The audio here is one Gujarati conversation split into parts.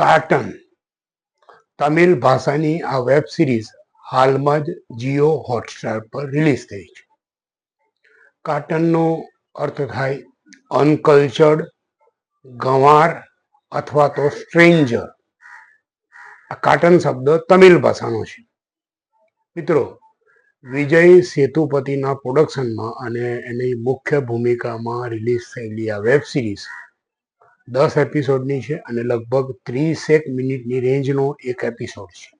કાર્ટન તમિલ ભાષાની આ વેબ સિરીઝ હાલમાં જ જીઓ હોટસ્ટાર પર રિલીઝ થઈ છે. કાર્ટનનો અર્થ થાય અનકલ્ચર્ડ, ગંવાર અથવા તો સ્ટ્રેન્જર. આ કાર્ટન શબ્દ તમિલ ભાષાનો છે. મિત્રો, વિજય સેતુપતિના પ્રોડક્શનમાં અને એની મુખ્ય ભૂમિકામાં રિલીઝ થયેલી આ વેબ સિરીઝ 10 એપિસોડની છે અને લગભગ 30 મિનિટની રેન્જનો એક એપિસોડ છે.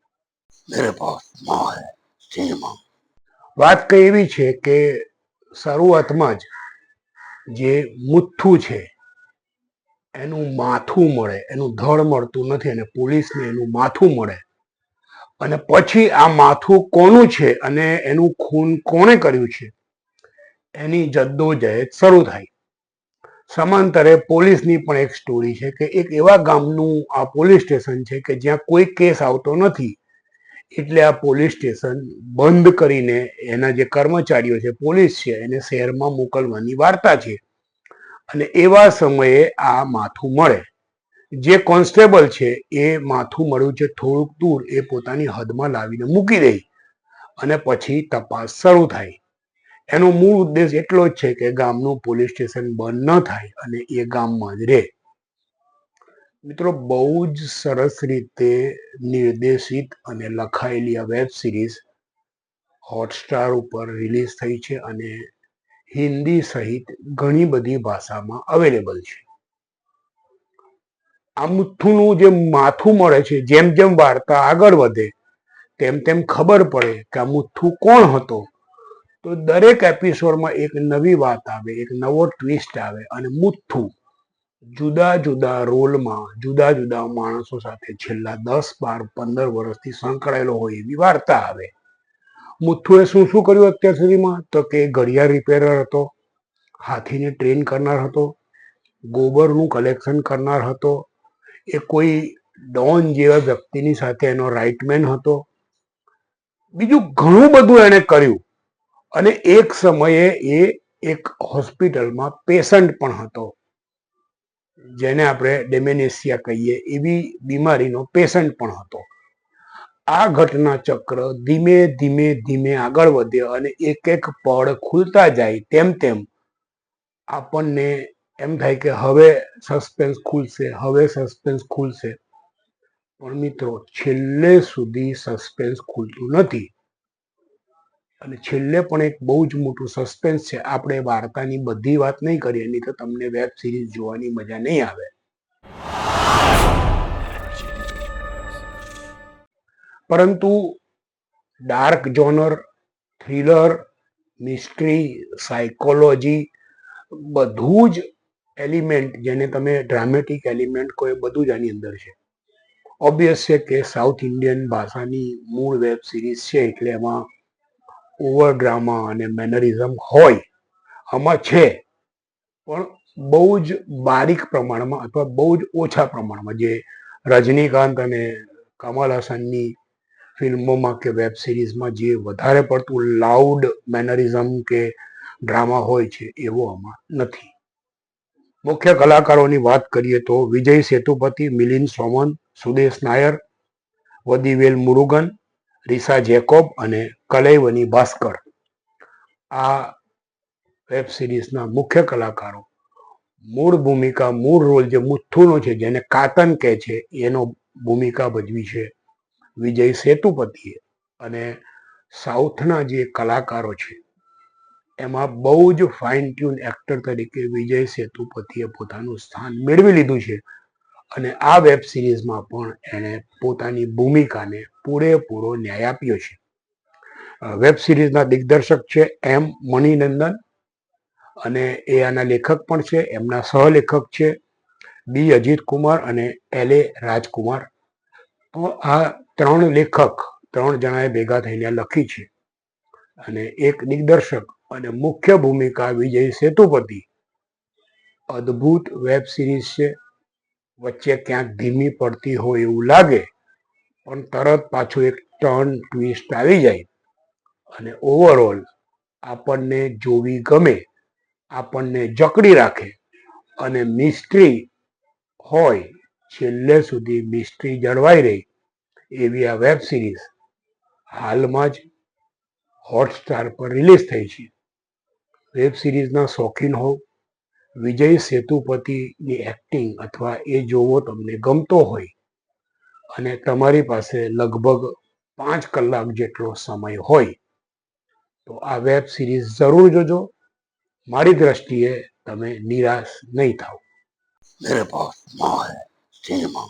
મેરે પાસ માં હૈ સિનેમા. વાત કઈ એવી છે કે શરૂઆતમાં જ જે મુથ્થુ છે એનું માથું મળે, એનું ધડ મળતું નથી અને પોલીસને એનું માથું મળે અને પછી આ માથું કોનું છે અને એનું ખૂન કોણે કર્યું છે એની જદ્દોજહદ શરૂ થાય. સમાંતરે પોલીસની પણ એક સ્ટોરી છે કે એક એવા ગામનું આ પોલીસ સ્ટેશન છે કે જ્યાં કોઈ કેસ આવતો નથી, એટલે આ પોલીસ સ્ટેશન બંધ કરીને એના જે કર્મચારીઓ છે, પોલીસ છે, એને શહેરમાં મોકલવાની વાર્તા છે. અને એવા સમયે આ માથું મળે. જે કોન્સ્ટેબલ છે એ માથું મળ્યું છે થોડુંક દૂર એ પોતાની હદમાં લાવીને મૂકી દે અને પછી તપાસ શરૂ થાય. એનો મૂળ ઉદ્દેશ એટલો જ છે કે ગામનું પોલીસ સ્ટેશન બંધ ન થાય અને એ ગામમાં જ રહે. મિત્રો, બહુ જ સરસ રીતે નિર્દેશિત અને લખાયેલી આ વેબ સિરીઝ હોટસ્ટાર ઉપર રિલીઝ થઈ છે અને હિન્દી સહિત ઘણી બધી ભાષામાં અવેલેબલ છે. આ મુથ્થુનું જે માથું મળે છે, જેમ જેમ વાર્તા આગળ વધે તેમ તેમ ખબર પડે કે આ મુથ્થુ કોણ હતો. તો દરેક એપિસોડમાં એક નવી વાત આવે, એક નવો ટ્વિસ્ટ આવે અને મુથ્થુ જુદા જુદા રોલમાં જુદા જુદા માણસો સાથે છેલ્લા 10, 12, 15 વર્ષથી સંકળાયેલો હોય એવી વાર્તા આવે. મુથ્થુએ શું શું કર્યું અત્યાર સુધીમાં? તો કે ઘડિયાળ રિપેરર હતો, હાથીને ટ્રેન કરનાર હતો, ગોબરનું કલેક્શન કરનાર હતો, એ કોઈ ડોન જેવા વ્યક્તિની સાથે એનો રાઇટમેન હતો. બીજું ઘણું બધું એને કર્યું અને એક સમયે એ એક હોસ્પિટલમાં પેશન્ટ પણ હતો, જેને આપણે ડેમેનેશિયા કહીએ એવી બીમારીનો પેશન્ટ પણ હતો. આ ઘટના ચક્ર ધીમે ધીમે ધીમે આગળ વધે અને એક એક પળ ખુલતા જાય તેમ તેમ આપણને એમ થાય કે હવે સસ્પેન્સ ખુલશે, હવે સસ્પેન્સ ખુલશે. પણ મિત્રો, છેલ્લે સુધી સસ્પેન્સ ખુલતું નથી અને છેલ્લે પણ એક બહુ જ મોટું સસ્પેન્સ છે. આપણે વાર્તાની બધી વાત નહીં કરીએ, નહીં તો તમને વેબ સિરીઝ જોવાની મજા નહીં આવે. પરંતુ dark genre, thriller, mystery, psychology, બધું જ એલિમેન્ટ, જેને તમે ડ્રામેટિક એલિમેન્ટ કહો, એ બધું જ આની અંદર છે. ઓબ્વિયસ છે કે સાઉથ ઇન્ડિયન ભાષાની મૂળ વેબ સિરીઝ છે એટલે એમાં ઓવર ડ્રામા અને મેનરિઝમ હોય, આમાં છે, પણ બહુ જ બારીક પ્રમાણમાં અથવા બહુ જ ઓછા પ્રમાણમાં. જે રજનીકાંત અને કમલ હાસનની ફિલ્મોમાં કે વેબ સિરીઝમાં જે વધારે પડતું લાઉડ મેનરિઝમ કે ડ્રામા હોય છે એવો આમાં નથી. મુખ્ય કલાકારોની વાત કરીએ તો વિજય સેતુપતિ, મિલિંદ સોમન, સુદેશ નાયર, વદીવેલ મુરુગન, રિસા જેકોબ અને કલૈવની ભાસ્કર આ વેબ સિરીઝના મુખ્ય કલાકારો. મૂળ ભૂમિકા, મૂળ રોલ જે મુથ્થુનો છે, જેને કાર્ટન કહે છે, એનો ભૂમિકા ભજવી છે વિજય સેતુપતિએ. અને સાઉથના જે કલાકારો છે એમાં બહુ જ ફાઇન ટ્યુન એક્ટર તરીકે વિજય સેતુપતિએ પોતાનું સ્થાન મેળવી લીધું છે અને આ વેબ સિરીઝમાં પણ એણે પોતાની ભૂમિકાને પૂરેપૂરો ન્યાય આપ્યો છે. વેબ સિરીઝના દિગ્દર્શક છે એમ મણિનંદન અને એ આના લેખક પણ છે. એમના સહલેખક છે બી અજીત કુમાર અને એલ એ રાજકુમાર. તો આ 3 લેખક 3 જણાએ ભેગા થઈને લખી છે અને એક દિગ્દર્શક અને મુખ્ય ભૂમિકા વિજય સેતુપતિ. અદ્ભુત વેબ સિરીઝ છે. વચ્ચે ક્યાંક ધીમી પડતી હોય એવું લાગે, પણ તરત પાછું એક ટર્ન ટ્વિસ્ટ આવી જાય અને ઓવરઓલ આપણને જોવી ગમે, આપણને જકડી રાખે અને મિસ્ટ્રી હોય છેલ્લે સુધી મિસ્ટ્રી જળવાઈ રહી એવી આ વેબ સિરીઝ હાલમાં જ હોટસ્ટાર પર રિલીઝ થઈ છે. વેબ સિરીઝના શોખીન હો, વિજય સેતુપતિની એક્ટિંગ અથવા એ જોવો તમને ગમતો હોય અને તમારી પાસે લગભગ 5 કલાક જેટલો સમય હોય તો આ વેબ સિરીઝ જરૂર જોજો. મારી દ્રષ્ટિએ તમે નિરાશ નહીં થાવ. મેરે પાસ માલ સિનેમા